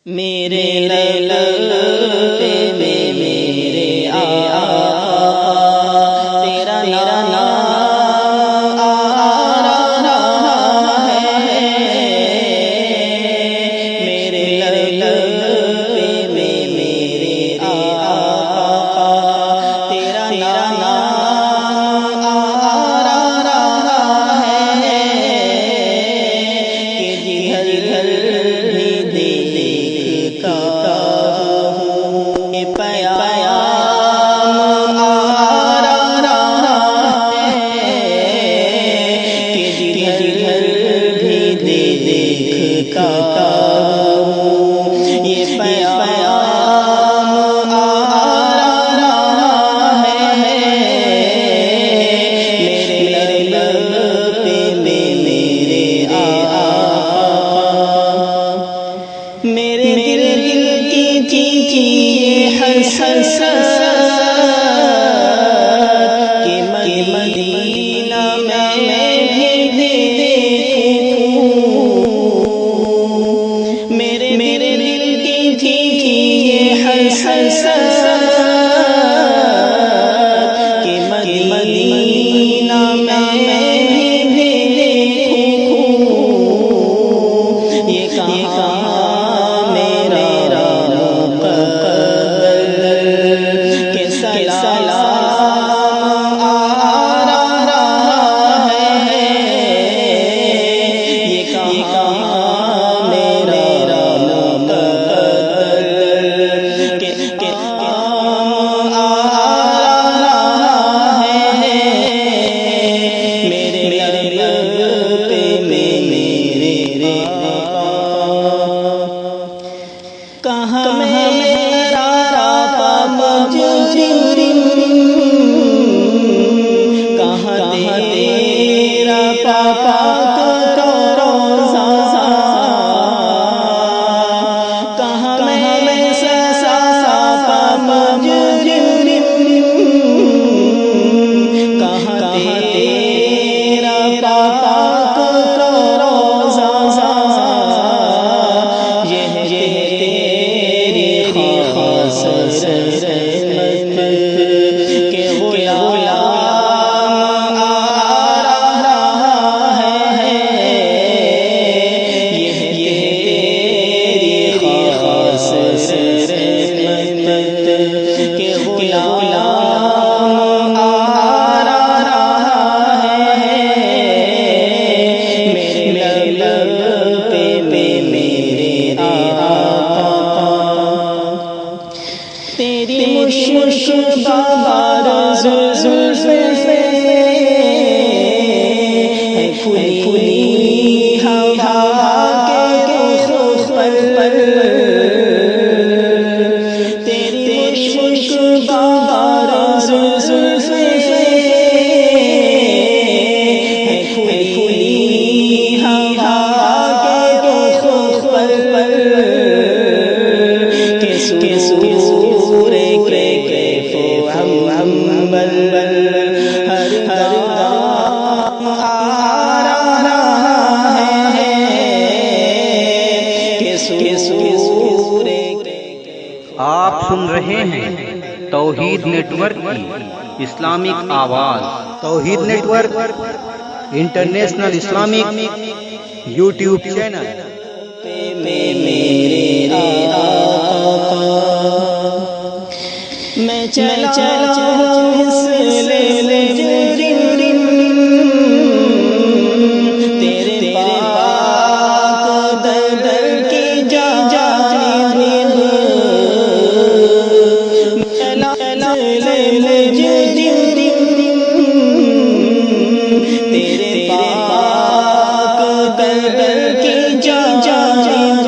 میرے لب پہ میرے آقا تیرا نام آ رہا ہے، میرے لب پہ میرے آقا تیرا نام آ رہا ہے، کہ جدھر بھی دیکھتا ہوں یہ پیام آ رہا ہے، کہ جدھر بھی دیکھتا ہوں یہ پیام آ رہا ہے، میرے لب پہ میرے آقا میرے دل کی حسرت کہ مدینہ میں بھی دیکھوں، میرے دل کی حسرت کہ مدینہ میں بھی دیکھوں، یہ کہاں کہاں میرا مجرم، کہاں تیرا پاک روزہ، کہاں میں سسا مجرم، کہاں تیرا پاک روزہ، کہ غلام آ رہا ہے، یہ تیری خاص رحمت کہ غلام آ رہا ہے، میرے لب پہ میرے آقا تیری مشکبار زلف ہے کھلی ہوا کے رخ پر، تیری مشکبار زلف ہے کھلی ہوا کے رخ پر، کہ ہر دم آ رہا ہے، کہ سورے آپ سن رہے ہیں توحید نیٹ ورک کی اسلامک آواز۔ Tawheed network international Islamic YouTube channel. میرے آقا میں چلا مثل مجرم تیرے پاک در کی جانب، چلا مثل مجرم تیرے پاک در کی جانب،